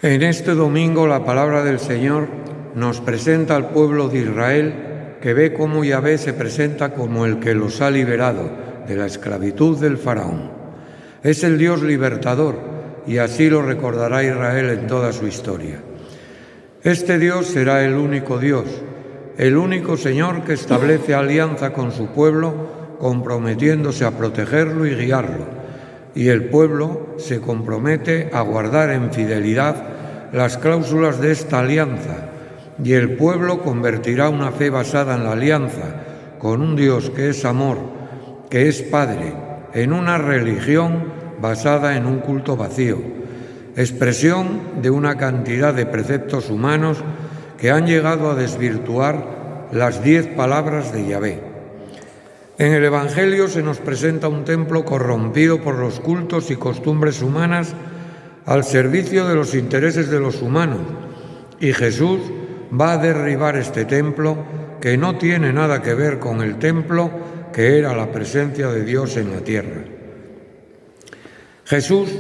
En este domingo la palabra del Señor nos presenta al pueblo de Israel que ve cómo Yahvé se presenta como el que los ha liberado de la esclavitud del faraón. Es el Dios libertador y así lo recordará Israel en toda su historia. Este Dios será el único Dios, el único Señor que establece alianza con su pueblo, comprometiéndose a protegerlo y guiarlo. Y el pueblo se compromete a guardar en fidelidad las cláusulas de esta alianza, y el pueblo convertirá una fe basada en la alianza con un Dios que es amor, que es Padre, en una religión basada en un culto vacío, expresión de una cantidad de preceptos humanos que han llegado a desvirtuar las 10 palabras de Yahvé. En el Evangelio se nos presenta un templo corrompido por los cultos y costumbres humanas al servicio de los intereses de los humanos, y Jesús va a derribar este templo que no tiene nada que ver con el templo que era la presencia de Dios en la tierra. Jesús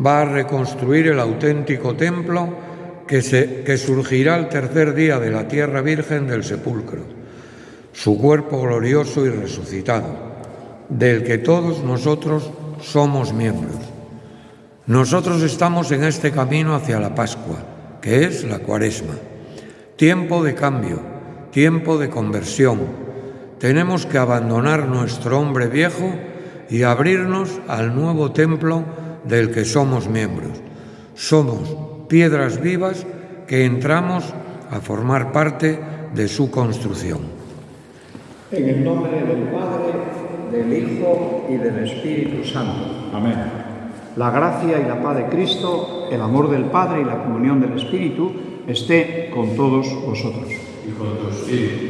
va a reconstruir el auténtico templo que surgirá al tercer día de la tierra virgen del sepulcro, su cuerpo glorioso y resucitado, del que todos nosotros somos miembros. Nosotros estamos en este camino hacia la Pascua, que es la Cuaresma. Tiempo de cambio, tiempo de conversión. Tenemos que abandonar nuestro hombre viejo y abrirnos al nuevo templo del que somos miembros. Somos piedras vivas que entramos a formar parte de su construcción. En el nombre del Padre, del Hijo y del Espíritu Santo. Amén. La gracia y la paz de Cristo, el amor del Padre y la comunión del Espíritu esté con todos vosotros. Y con tu espíritu.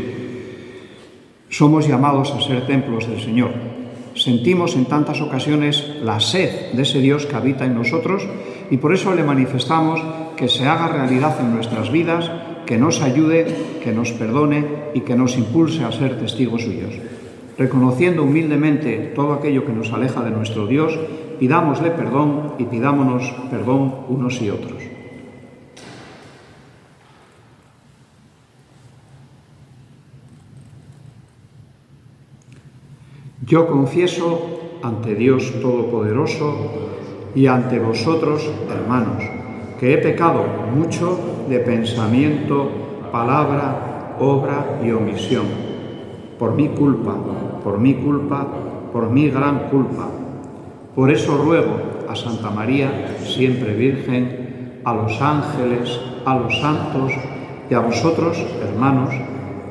Somos llamados a ser templos del Señor. Sentimos en tantas ocasiones la sed de ese Dios que habita en nosotros y por eso le manifestamos que se haga realidad en nuestras vidas, que nos ayude, que nos perdone y que nos impulse a ser testigos suyos. Reconociendo humildemente todo aquello que nos aleja de nuestro Dios, pidámosle perdón y pidámonos perdón unos y otros. Yo confieso ante Dios Todopoderoso y ante vosotros, hermanos, que he pecado mucho de pensamiento, palabra, obra y omisión, por mi culpa, por mi gran culpa. Por eso ruego a Santa María, siempre Virgen, a los ángeles, a los santos y a vosotros, hermanos,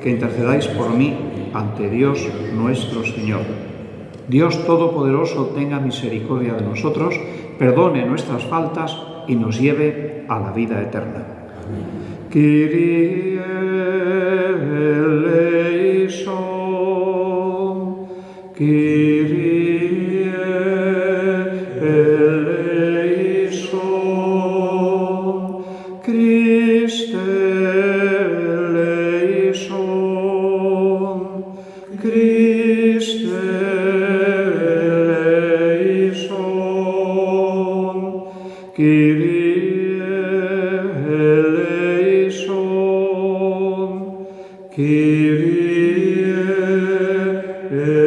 que intercedáis por mí ante Dios nuestro Señor. Dios Todopoderoso tenga misericordia de nosotros, perdone nuestras faltas y nos lleve a la vida eterna. Kyrie eleison, Kyrie eleison, Christe eleison, Christe eleison, Kyrie eleison, Kyrie eleison.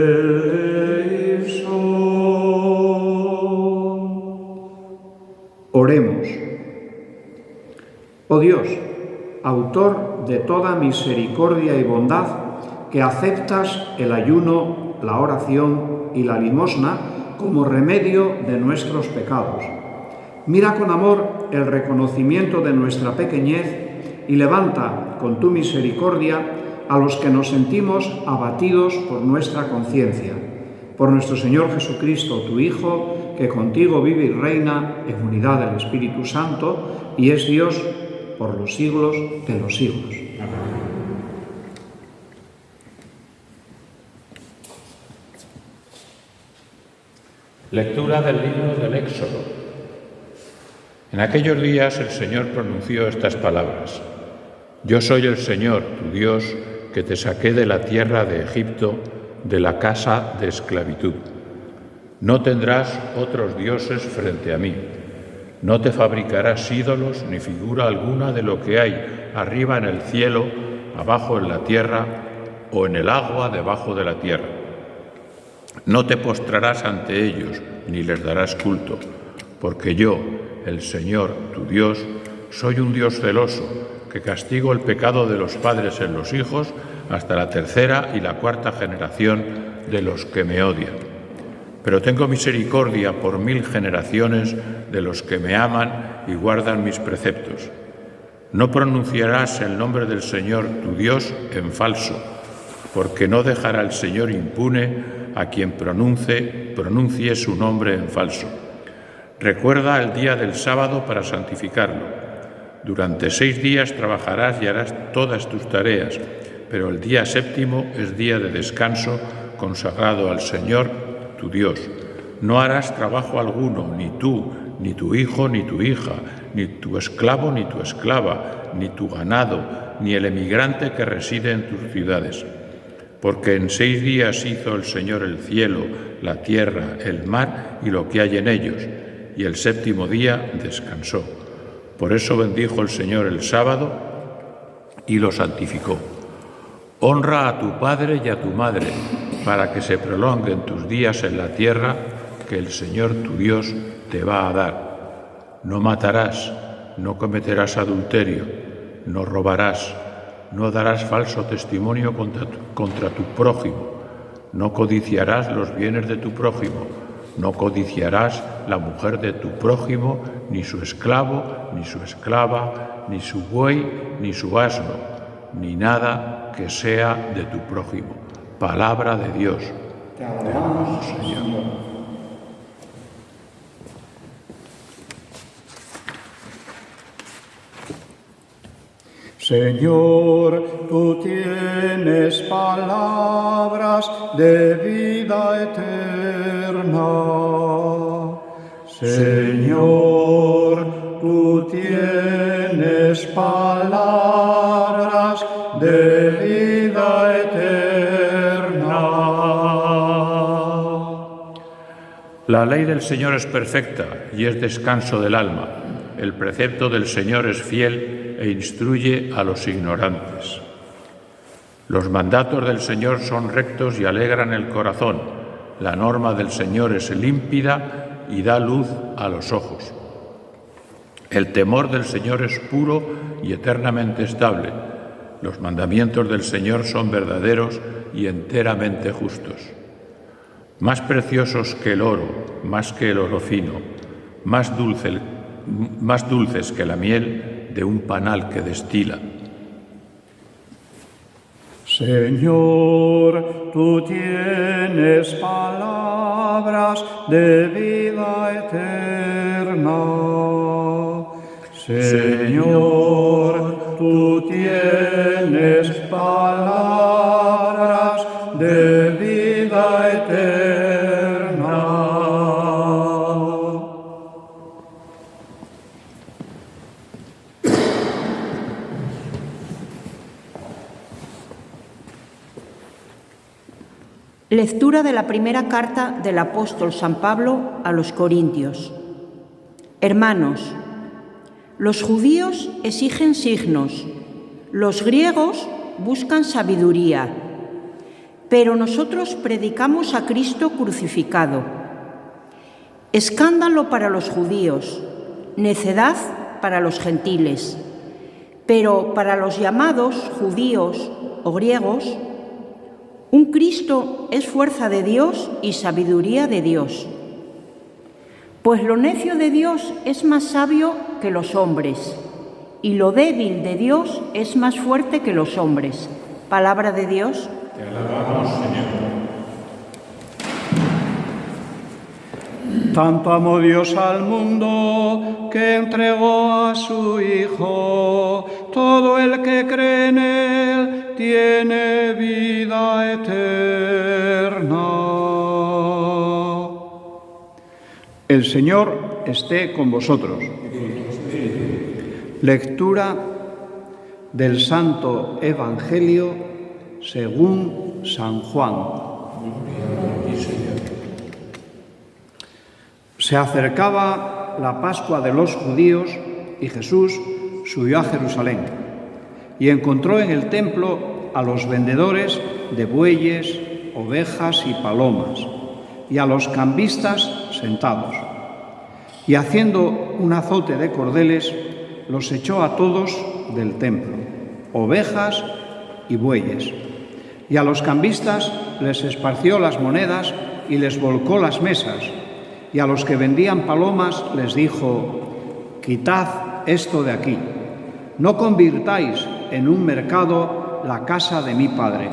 Oremos. Oh Dios, autor de toda misericordia y bondad, que aceptas el ayuno, la oración y la limosna como remedio de nuestros pecados. Mira con amor el reconocimiento de nuestra pequeñez y levanta con tu misericordia a los que nos sentimos abatidos por nuestra conciencia. Por nuestro Señor Jesucristo, tu Hijo, que contigo vive y reina en unidad del Espíritu Santo y es Dios por los siglos de los siglos. Amén. Lectura del libro del Éxodo. En aquellos días el Señor pronunció estas palabras: Yo soy el Señor, tu Dios, que te saqué de la tierra de Egipto, de la casa de esclavitud. No tendrás otros dioses frente a mí. No te fabricarás ídolos ni figura alguna de lo que hay arriba en el cielo, abajo en la tierra o en el agua debajo de la tierra. No te postrarás ante ellos ni les darás culto, porque yo, el Señor, tu Dios, soy un Dios celoso, que castigo el pecado de los padres en los hijos hasta la tercera y la cuarta generación de los que me odian. Pero tengo misericordia por 1000 generaciones de los que me aman y guardan mis preceptos. No pronunciarás el nombre del Señor tu Dios en falso, porque no dejará el Señor impune a quien pronuncie su nombre en falso. Recuerda el día del sábado para santificarlo. Durante 6 días trabajarás y harás todas tus tareas, pero el día séptimo es día de descanso consagrado al Señor tu Dios. No harás trabajo alguno, ni tú, ni tu hijo, ni tu hija, ni tu esclavo, ni tu esclava, ni tu ganado, ni el emigrante que reside en tus ciudades. Porque en 6 días hizo el Señor el cielo, la tierra, el mar y lo que hay en ellos, y el séptimo día descansó. Por eso bendijo el Señor el sábado y lo santificó. Honra a tu padre y a tu madre, para que se prolonguen tus días en la tierra que el Señor tu Dios te va a dar. No matarás, no cometerás adulterio, no robarás, no darás falso testimonio contra tu prójimo, no codiciarás los bienes de tu prójimo, no codiciarás la mujer de tu prójimo, ni su esclavo, ni su esclava, ni su buey, ni su asno, ni nada que sea de tu prójimo. Palabra de Dios. Te alabamos, Señor. Señor, tú tienes palabras de vida eterna. Señor, tú tienes palabras de vida eterna. La ley del Señor es perfecta y es descanso del alma. El precepto del Señor es fiel e instruye a los ignorantes. Los mandatos del Señor son rectos y alegran el corazón. La norma del Señor es límpida y da luz a los ojos. El temor del Señor es puro y eternamente estable. Los mandamientos del Señor son verdaderos y enteramente justos. Más preciosos que el oro, más que el oro fino, más dulces que la miel de un panal que destila. Señor, tú tienes palabras de vida eterna. Señor, tú tienes palabras de vida eterna. Lectura de la primera carta del apóstol San Pablo a los Corintios. Hermanos, los judíos exigen signos, los griegos buscan sabiduría, pero nosotros predicamos a Cristo crucificado. Escándalo para los judíos, necedad para los gentiles, pero para los llamados judíos o griegos, un Cristo es fuerza de Dios y sabiduría de Dios. Pues lo necio de Dios es más sabio que los hombres, y lo débil de Dios es más fuerte que los hombres. Palabra de Dios. Te alabamos, Señor. Tanto amó Dios al mundo que entregó a su Hijo. Todo el que cree en Él tiene vida eterna. El Señor esté con vosotros. Lectura del Santo Evangelio según San Juan. Se acercaba la Pascua de los judíos y Jesús subió a Jerusalén y encontró en el templo a los vendedores de bueyes, ovejas y palomas y a los cambistas sentados. Y haciendo un azote de cordeles, los echó a todos del templo, ovejas y bueyes. Y a los cambistas les esparció las monedas y les volcó las mesas. Y a los que vendían palomas les dijo: quitad esto de aquí, no convirtáis en un mercado la casa de mi Padre.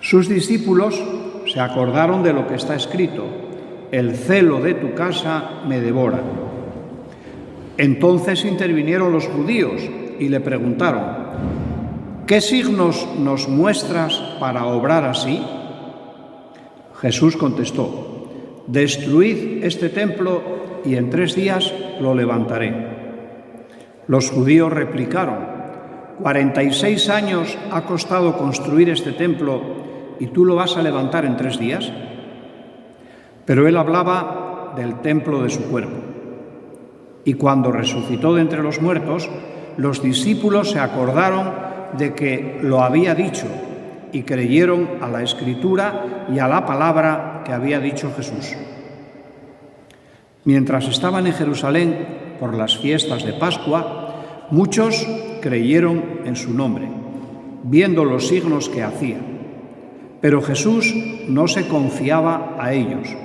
Sus discípulos se acordaron de lo que está escrito: el celo de tu casa me devora. Entonces intervinieron los judíos y le preguntaron: ¿qué signos nos muestras para obrar así? Jesús contestó: destruid este templo y en 3 días lo levantaré. Los judíos replicaron: 46 años ha costado construir este templo y tú lo vas a levantar en 3 días. Pero él hablaba del templo de su cuerpo. Y cuando resucitó de entre los muertos, los discípulos se acordaron de que lo había dicho y creyeron a la Escritura y a la palabra que había dicho Jesús. Mientras estaban en Jerusalén por las fiestas de Pascua, muchos creyeron en su nombre, viendo los signos que hacía. Pero Jesús no se confiaba a ellos,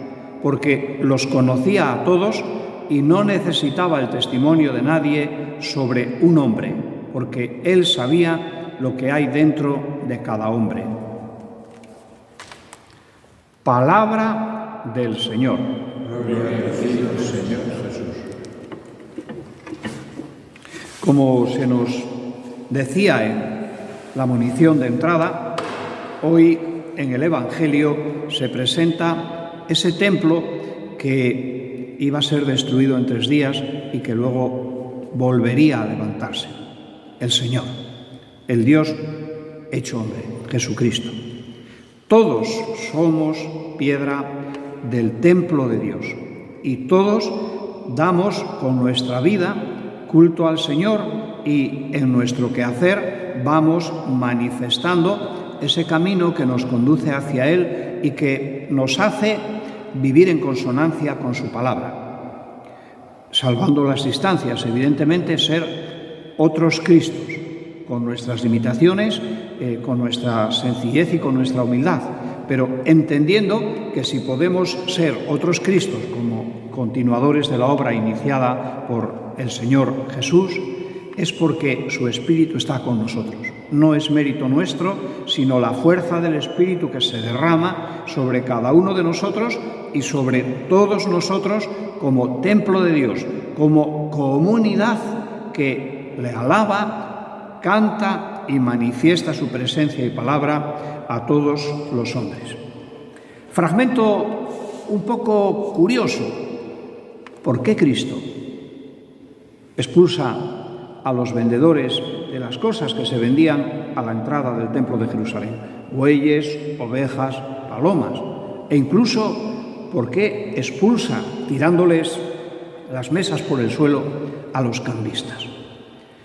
porque los conocía a todos y no necesitaba el testimonio de nadie sobre un hombre, porque él sabía lo que hay dentro de cada hombre. Palabra del Señor. Gloria a ti, Señor Jesús. Como se nos decía en la munición de entrada, hoy en el Evangelio se presenta ese templo que iba a ser destruido en 3 días y que luego volvería a levantarse. El Señor, el Dios hecho hombre, Jesucristo. Todos somos piedra del templo de Dios y todos damos con nuestra vida culto al Señor y en nuestro quehacer vamos manifestando ese camino que nos conduce hacia Él y que nos hace vivir en consonancia con su palabra, salvando las distancias, evidentemente ser otros Cristos, con nuestras limitaciones, con nuestra sencillez y con nuestra humildad, pero entendiendo que si podemos ser otros Cristos como continuadores de la obra iniciada por el Señor Jesús, es porque su Espíritu está con nosotros. No es mérito nuestro, sino la fuerza del Espíritu que se derrama sobre cada uno de nosotros y sobre todos nosotros como templo de Dios, como comunidad que le alaba, canta y manifiesta su presencia y palabra a todos los hombres. Fragmento un poco curioso. ¿Por qué Cristo expulsa a los vendedores de las cosas que se vendían a la entrada del templo de Jerusalén? Bueyes, ovejas, palomas. E incluso, ¿por qué expulsa, tirándoles las mesas por el suelo, a los cambistas?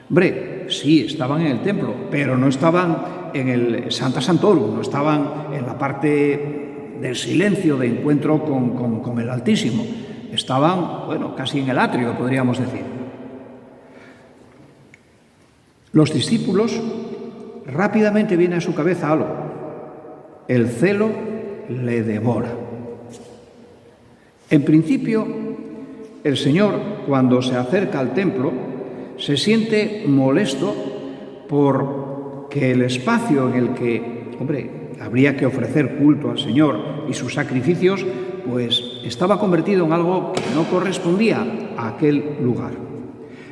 Hombre, sí, estaban en el templo, pero no estaban en el Sancta Sanctorum, no estaban en la parte del silencio de encuentro con el Altísimo. Estaban, bueno, casi en el atrio, podríamos decir. Los discípulos, rápidamente viene a su cabeza algo: el celo le devora. En principio, el Señor, cuando se acerca al templo, se siente molesto porque el espacio en el que, habría que ofrecer culto al Señor y sus sacrificios, pues estaba convertido en algo que no correspondía a aquel lugar.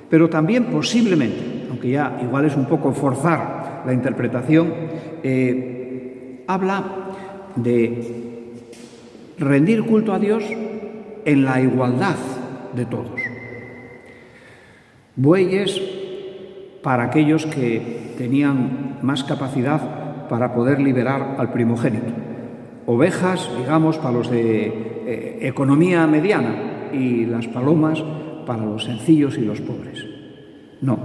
Pero también posiblemente, aunque ya igual es un poco forzar la interpretación, habla de rendir culto a Dios en la igualdad de todos. Bueyes para aquellos que tenían más capacidad para poder liberar al primogénito. Ovejas, digamos, para los de economía mediana y las palomas para los sencillos y los pobres. No,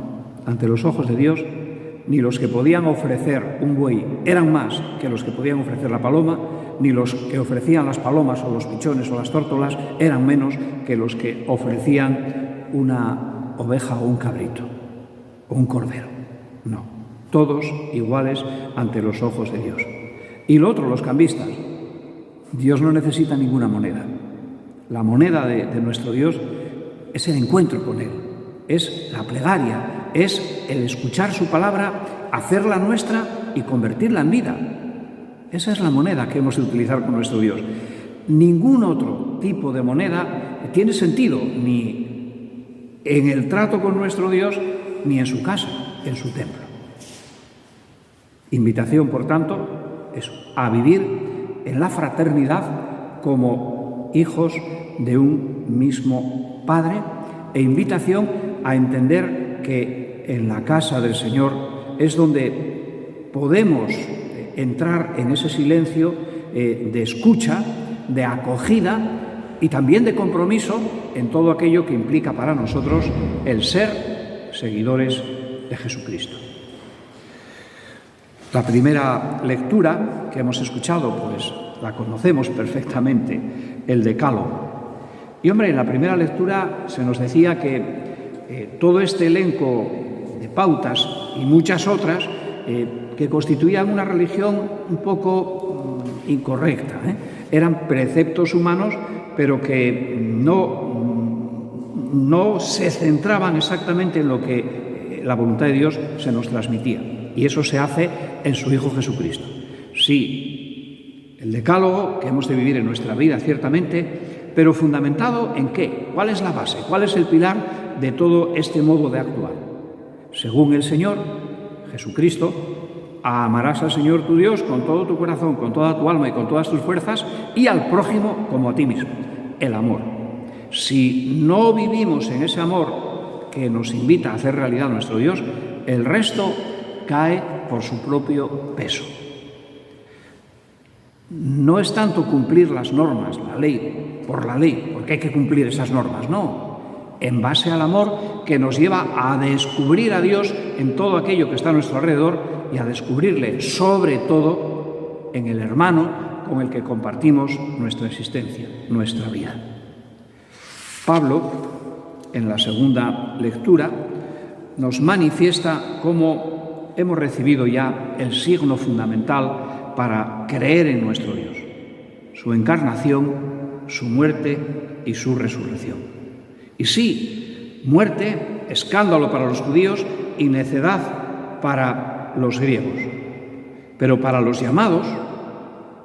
ante los ojos de Dios, ni los que podían ofrecer un buey eran más que los que podían ofrecer la paloma, ni los que ofrecían las palomas o los pichones o las tórtolas eran menos que los que ofrecían una oveja o un cabrito o un cordero. No, todos iguales ante los ojos de Dios. Y lo otro, los cambistas. Dios no necesita ninguna moneda. La moneda de nuestro Dios es el encuentro con Él, es la plegaria, es el escuchar su palabra, hacerla nuestra y convertirla en vida. Esa es la moneda que hemos de utilizar con nuestro Dios. Ningún otro tipo de moneda tiene sentido, ni en el trato con nuestro Dios, ni en su casa, en su templo. Invitación, por tanto, es a vivir en la fraternidad como hijos de un mismo Padre, e invitación a entender que en la casa del Señor es donde podemos entrar en ese silencio de escucha, de acogida y también de compromiso en todo aquello que implica para nosotros el ser seguidores de Jesucristo. La primera lectura que hemos escuchado, pues la conocemos perfectamente, el Decálogo. Y hombre, en la primera lectura se nos decía que todo este elenco de pautas y muchas otras que constituían una religión un poco incorrecta, eran preceptos humanos, pero que no se centraban exactamente en lo que la voluntad de Dios se nos transmitía. Y eso se hace en su Hijo Jesucristo. Sí, el decálogo que hemos de vivir en nuestra vida, ciertamente, pero fundamentado ¿en qué? ¿Cuál es la base? ¿Cuál es el pilar de todo este modo de actuar? Según el Señor, Jesucristo, amarás al Señor tu Dios con todo tu corazón, con toda tu alma y con todas tus fuerzas, y al prójimo como a ti mismo, el amor. Si no vivimos en ese amor que nos invita a hacer realidad nuestro Dios, el resto cae por su propio peso. No es tanto cumplir las normas, la ley, por la ley, porque hay que cumplir esas normas, no. En base al amor que nos lleva a descubrir a Dios en todo aquello que está a nuestro alrededor y a descubrirle, sobre todo, en el hermano con el que compartimos nuestra existencia, nuestra vida. Pablo, en la segunda lectura, nos manifiesta cómo hemos recibido ya el signo fundamental para creer en nuestro Dios, su encarnación, su muerte y su resurrección. Y sí, muerte, escándalo para los judíos y necedad para los griegos. Pero para los llamados,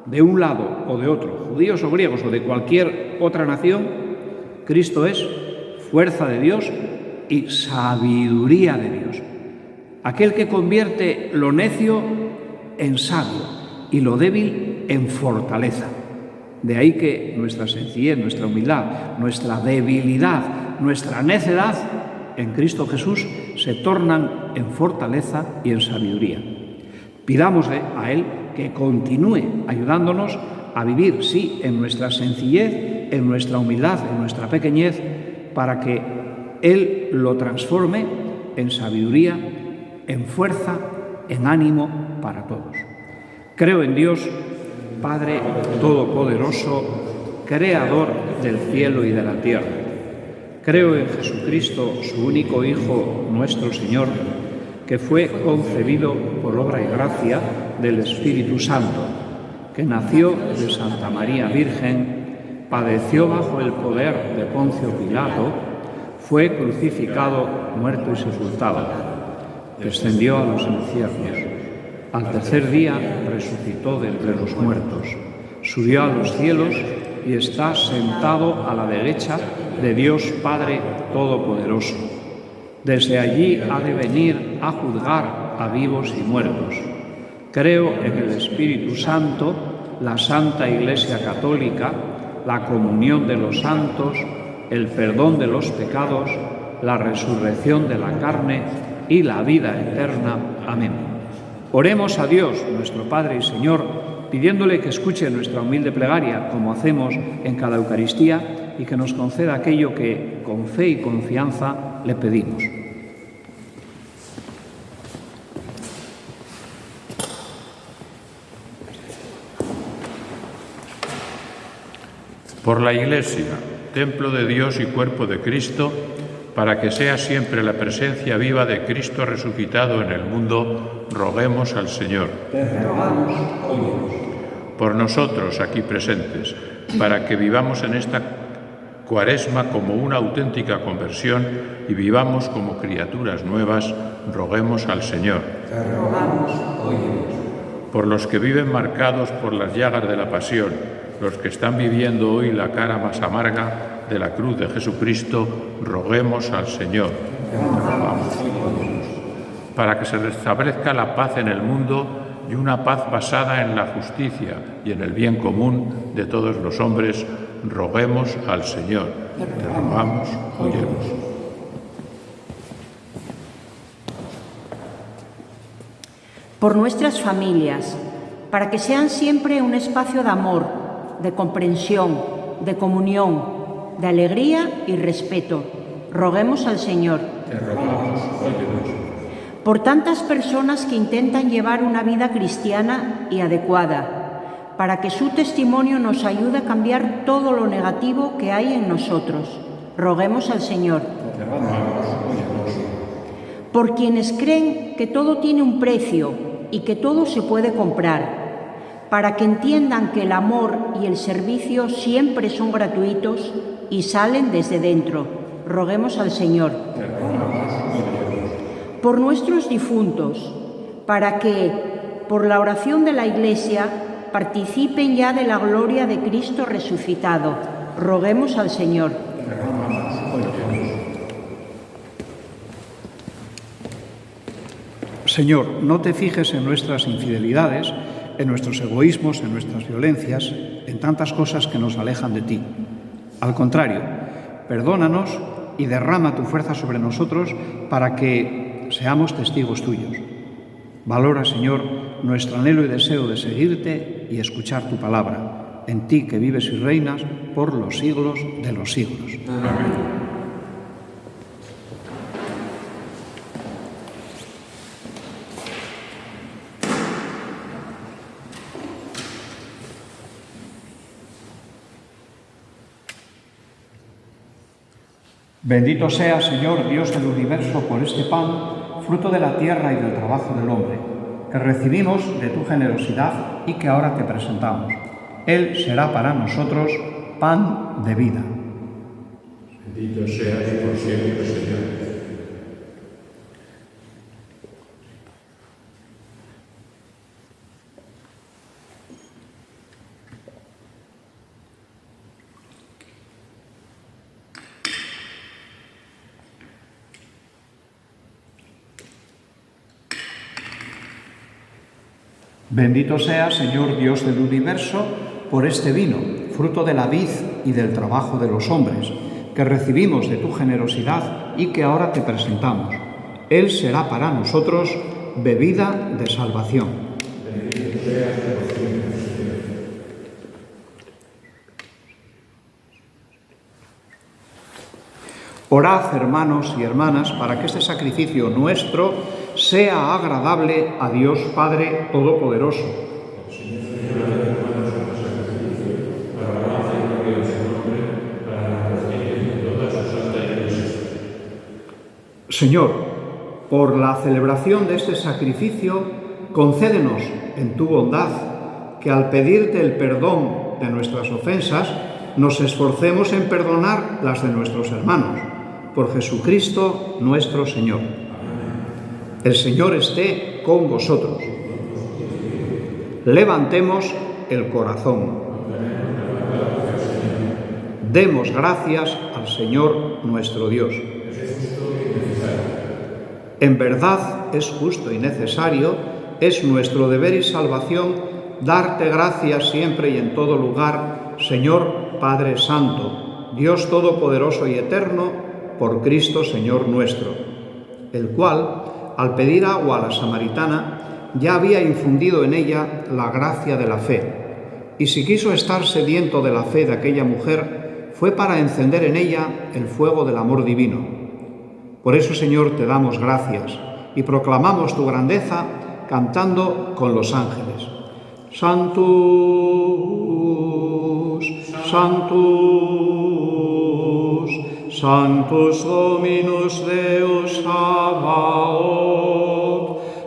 de un lado o de otro, judíos o griegos o de cualquier otra nación, Cristo es fuerza de Dios y sabiduría de Dios. Aquel que convierte lo necio en sabio y lo débil en fortaleza. De ahí que nuestra sencillez, nuestra humildad, nuestra debilidad, nuestra necedad en Cristo Jesús se tornan en fortaleza y en sabiduría. Pidámosle a Él que continúe ayudándonos a vivir, sí, en nuestra sencillez, en nuestra humildad, en nuestra pequeñez, para que Él lo transforme en sabiduría, en fuerza, en ánimo para todos. Creo en Dios, Padre Todopoderoso, Creador del cielo y de la tierra. Creo en Jesucristo, su único Hijo, nuestro Señor, que fue concebido por obra y gracia del Espíritu Santo, que nació de Santa María Virgen, padeció bajo el poder de Poncio Pilato, fue crucificado, muerto y sepultado, descendió a los infiernos. Al tercer día resucitó de entre los muertos, subió a los cielos y está sentado a la derecha de Dios Padre Todopoderoso. Desde allí ha de venir a juzgar a vivos y muertos. Creo en el Espíritu Santo, la Santa Iglesia Católica, la comunión de los santos, el perdón de los pecados, la resurrección de la carne y la vida eterna. Amén. Oremos a Dios, nuestro Padre y Señor, pidiéndole que escuche nuestra humilde plegaria, como hacemos en cada Eucaristía, y que nos conceda aquello que con fe y confianza le pedimos. Por la Iglesia, templo de Dios y cuerpo de Cristo, para que sea siempre la presencia viva de Cristo resucitado en el mundo, roguemos al Señor. Te rogamos, óyenos. Por nosotros aquí presentes, para que vivamos en esta Cuaresma como una auténtica conversión y vivamos como criaturas nuevas, roguemos al Señor. Te rogamos, óyenos. Por los que viven marcados por las llagas de la pasión, los que están viviendo hoy la cara más amarga de la cruz de Jesucristo, roguemos al Señor. Para que se restablezca la paz en el mundo y una paz basada en la justicia y en el bien común de todos los hombres, roguemos al Señor. Te rogamos, óyenos. Por nuestras familias, para que sean siempre un espacio de amor, de comprensión, de comunión, de alegría y respeto, roguemos al Señor. Te rogamos, óyenos. Por tantas personas que intentan llevar una vida cristiana y adecuada, para que su testimonio nos ayude a cambiar todo lo negativo que hay en nosotros, roguemos al Señor. Te rogamos, óyenos. Por quienes creen que todo tiene un precio y que todo se puede comprar, para que entiendan que el amor y el servicio siempre son gratuitos y salen desde dentro, roguemos al Señor. Por nuestros difuntos, para que, por la oración de la Iglesia, participen ya de la gloria de Cristo resucitado, roguemos al Señor. Señor, no te fijes en nuestras infidelidades, en nuestros egoísmos, en nuestras violencias, en tantas cosas que nos alejan de ti. Al contrario, perdónanos y derrama tu fuerza sobre nosotros para que seamos testigos tuyos. Valora, Señor, nuestro anhelo y deseo de seguirte y escuchar tu palabra, en ti que vives y reinas por los siglos de los siglos. Amén. Bendito sea, Señor, Dios del universo, por este pan, fruto de la tierra y del trabajo del hombre, que recibimos de tu generosidad y que ahora te presentamos. Él será para nosotros pan de vida. Bendito seas por siempre, Señor. Bendito sea, Señor Dios del universo, por este vino, fruto de la vid y del trabajo de los hombres, que recibimos de tu generosidad y que ahora te presentamos. Él será para nosotros bebida de salvación. Bendito seas por siempre, Señor. Orad, hermanos y hermanas, para que este sacrificio nuestro sea agradable a Dios Padre Todopoderoso. Señor, por la celebración de este sacrificio, concédenos en tu bondad que al pedirte el perdón de nuestras ofensas, nos esforcemos en perdonar las de nuestros hermanos. Por Jesucristo nuestro Señor. El Señor esté con vosotros. Levantemos el corazón. Demos gracias al Señor nuestro Dios. En verdad es justo y necesario, es nuestro deber y salvación darte gracias siempre y en todo lugar, Señor Padre Santo, Dios Todopoderoso y Eterno, por Cristo Señor nuestro, el cual, al pedir agua a la samaritana, ya había infundido en ella la gracia de la fe. Y si quiso estar sediento de la fe de aquella mujer, fue para encender en ella el fuego del amor divino. Por eso, Señor, te damos gracias y proclamamos tu grandeza cantando con los ángeles. Sanctus, Sanctus, Sanctus Dominus Deus Sabaoth,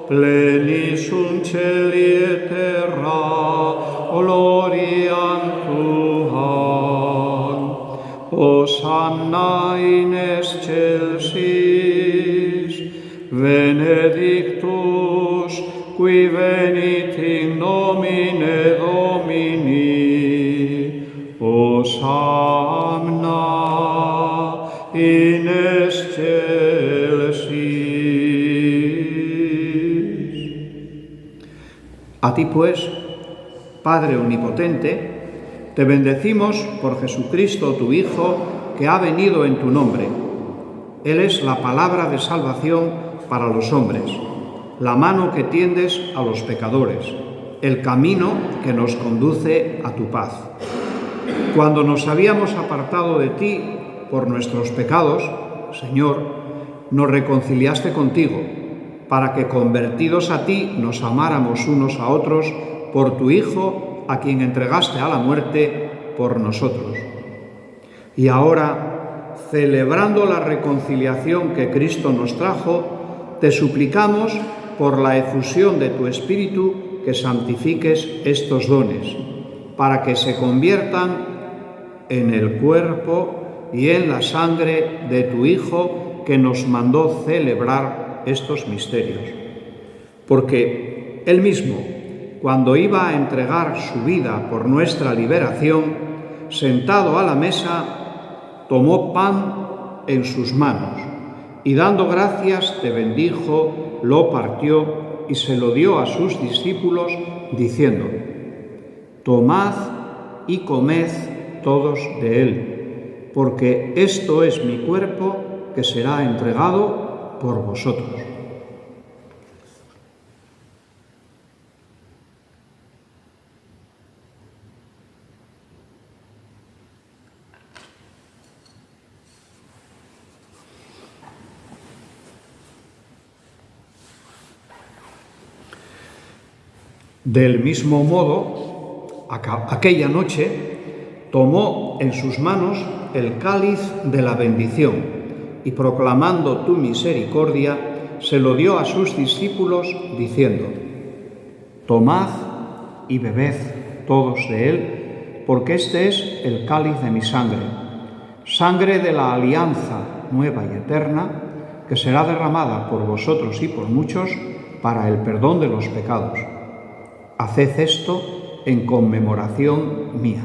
plenis sunt celi et terra, gloriam tuam. Hosanna in excelsis, benedictus qui venit in nomine Domini, Hosanna in excelsis. A ti, pues, Padre omnipotente, te bendecimos por Jesucristo, tu Hijo, que ha venido en tu nombre. Él es la palabra de salvación para los hombres, la mano que tiendes a los pecadores, el camino que nos conduce a tu paz. Cuando nos habíamos apartado de ti por nuestros pecados, Señor, nos reconciliaste contigo, para que convertidos a ti nos amáramos unos a otros por tu Hijo, a quien entregaste a la muerte por nosotros. Y ahora, celebrando la reconciliación que Cristo nos trajo, te suplicamos por la efusión de tu Espíritu que santifiques estos dones, para que se conviertan en el cuerpo y en la sangre de tu Hijo, que nos mandó celebrar estos misterios. Porque Él mismo, cuando iba a entregar su vida por nuestra liberación, sentado a la mesa, tomó pan en sus manos y dando gracias te bendijo, lo partió y se lo dio a sus discípulos, diciendo: Tomad y comed todos de él, porque esto es mi cuerpo que será entregado por vosotros. Del mismo modo, aquella noche tomó en sus manos el cáliz de la bendición y, proclamando tu misericordia, se lo dio a sus discípulos, diciendo: Tomad y bebed todos de él, porque este es el cáliz de mi sangre, sangre de la alianza nueva y eterna, que será derramada por vosotros y por muchos para el perdón de los pecados. Haced esto en conmemoración mía.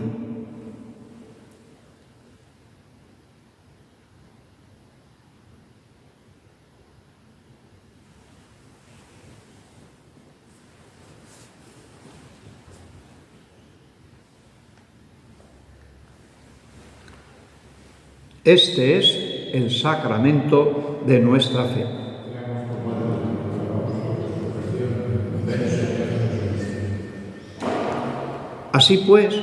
Este es el sacramento de nuestra fe. Así pues,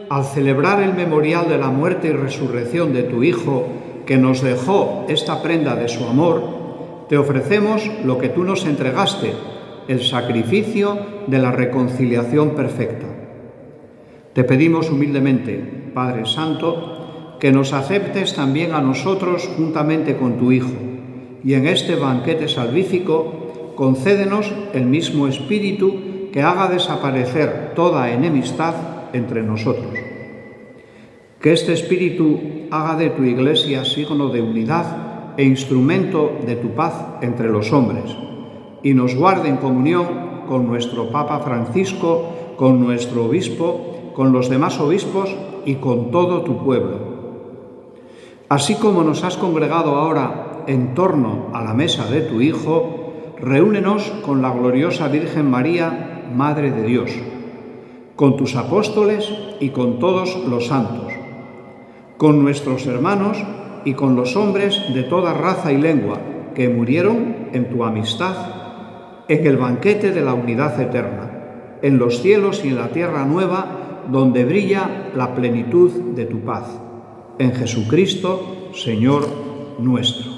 al celebrar el memorial de la muerte y resurrección de tu Hijo, que nos dejó esta prenda de su amor, te ofrecemos lo que tú nos entregaste, el sacrificio de la reconciliación perfecta. Te pedimos humildemente, Padre Santo, que nos aceptes también a nosotros juntamente con tu Hijo, y en este banquete salvífico concédenos el mismo Espíritu que haga desaparecer toda enemistad entre nosotros. Que este Espíritu haga de tu Iglesia signo de unidad e instrumento de tu paz entre los hombres, y nos guarde en comunión con nuestro Papa Francisco, con nuestro obispo, con los demás obispos y con todo tu pueblo. Así como nos has congregado ahora en torno a la mesa de tu Hijo, reúnenos con la gloriosa Virgen María, Madre de Dios, con tus apóstoles y con todos los santos, con nuestros hermanos y con los hombres de toda raza y lengua que murieron en tu amistad, en el banquete de la unidad eterna, en los cielos y en la tierra nueva, donde brilla la plenitud de tu paz. en Jesucristo, Señor nuestro.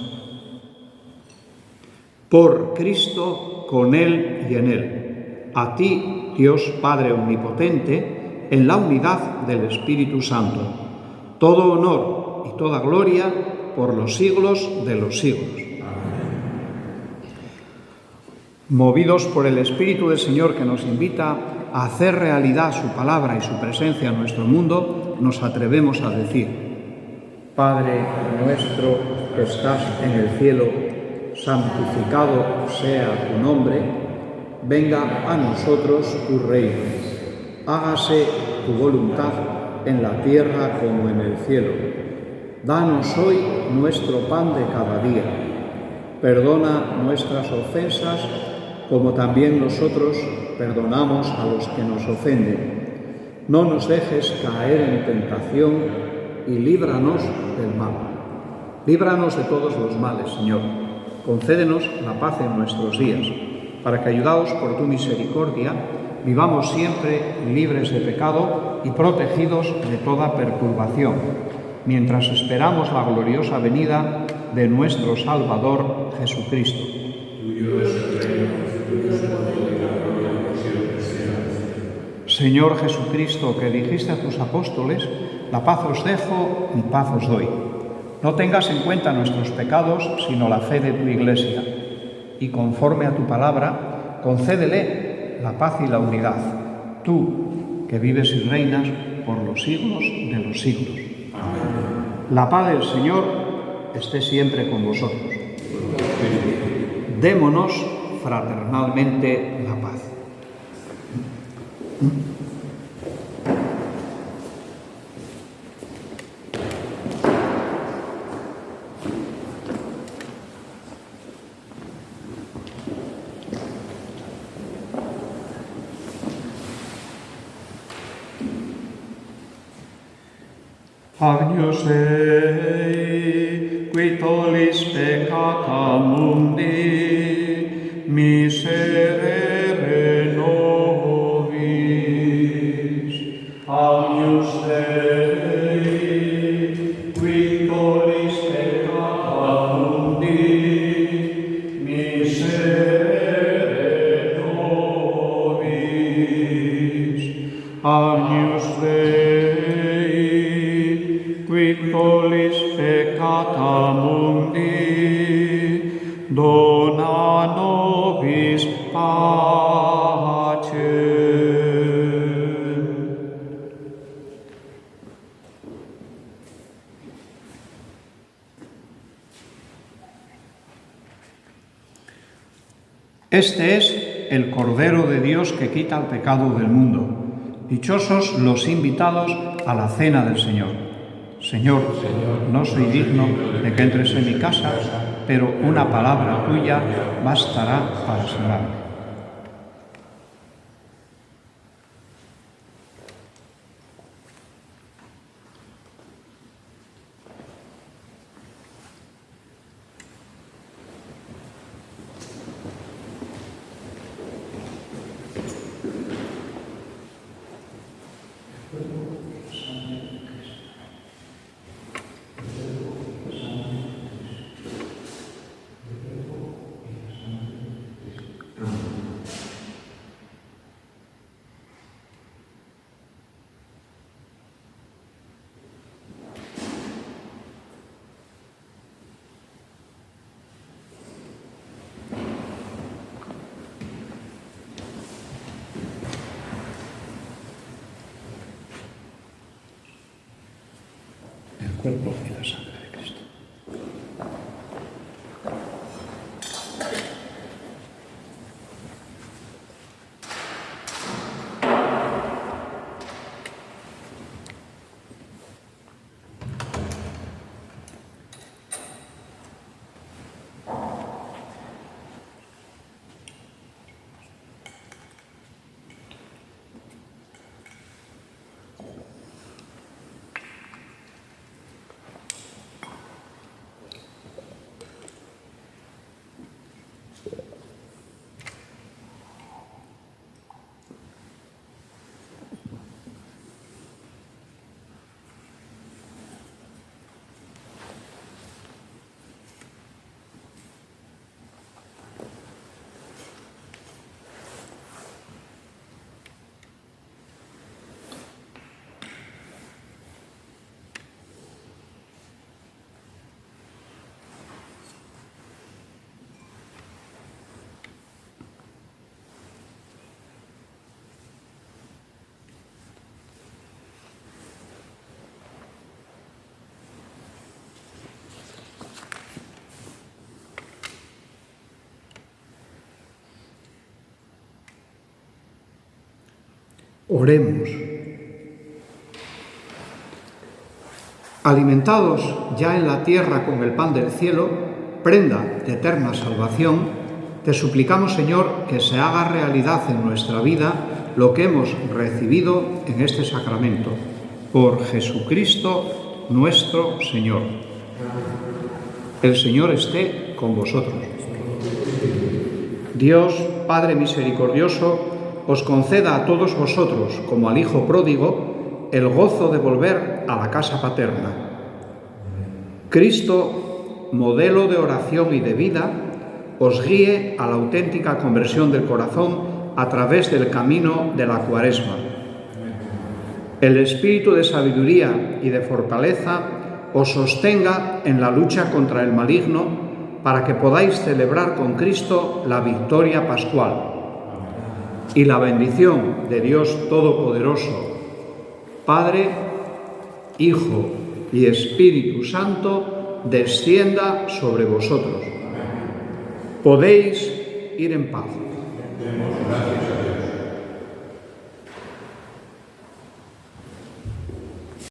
Por Cristo, con Él y en Él, a ti, Dios Padre Omnipotente, en la unidad del Espíritu Santo, todo honor y toda gloria por los siglos de los siglos. Movidos por el Espíritu del Señor que nos invita a hacer realidad su palabra y su presencia en nuestro mundo, nos atrevemos a decir: Padre nuestro que estás en el cielo, santificado sea tu nombre, venga a nosotros tu reino, hágase tu voluntad en la tierra como en el cielo. Danos hoy nuestro pan de cada día. Perdona nuestras ofensas como también nosotros perdonamos a los que nos ofenden. No nos dejes caer en tentación y líbranos del mal. Líbranos de todos los males, Señor. Concédenos la paz en nuestros días, para que, ayudados por tu misericordia, vivamos siempre libres de pecado y protegidos de toda perturbación, mientras esperamos la gloriosa venida de nuestro Salvador Jesucristo. Señor Jesucristo, que dijiste a tus apóstoles: la paz os dejo, mi paz os doy. No tengas en cuenta nuestros pecados, sino la fe de tu Iglesia. Y conforme a tu palabra, concédele la paz y la unidad. Tú, que vives y reinas por los siglos de los siglos. Amén. La paz del Señor esté siempre con vosotros. Démonos fraternalmente la paz. Agnus Dei, qui tollis peccata mundi, miserere nobis. Agnus Dei, qui tollis peccata mundi, miserere nobis. Agnus Dei, qui tollis peccata mundi, dona nobis pacem. Este es el Cordero de Dios que quita el pecado del mundo. Dichosos los invitados a la cena del Señor. Señor, no soy digno de que entres en mi casa, pero una palabra tuya bastará para salvarme. El cuerpo y la sangre de Cristo. Oremos. Alimentados ya en la tierra con el pan del cielo, prenda de eterna salvación, te suplicamos, Señor, que se haga realidad en nuestra vida lo que hemos recibido en este sacramento. Por Jesucristo nuestro Señor. El Señor esté con vosotros. Dios, Padre misericordioso, os conceda a todos vosotros, como al Hijo pródigo, el gozo de volver a la casa paterna. Cristo, modelo de oración y de vida, os guíe a la auténtica conversión del corazón a través del camino de la Cuaresma. El espíritu de sabiduría y de fortaleza os sostenga en la lucha contra el maligno para que podáis celebrar con Cristo la victoria pascual. Y la bendición de Dios Todopoderoso, Padre, Hijo y Espíritu Santo, descienda sobre vosotros. Podéis ir en paz.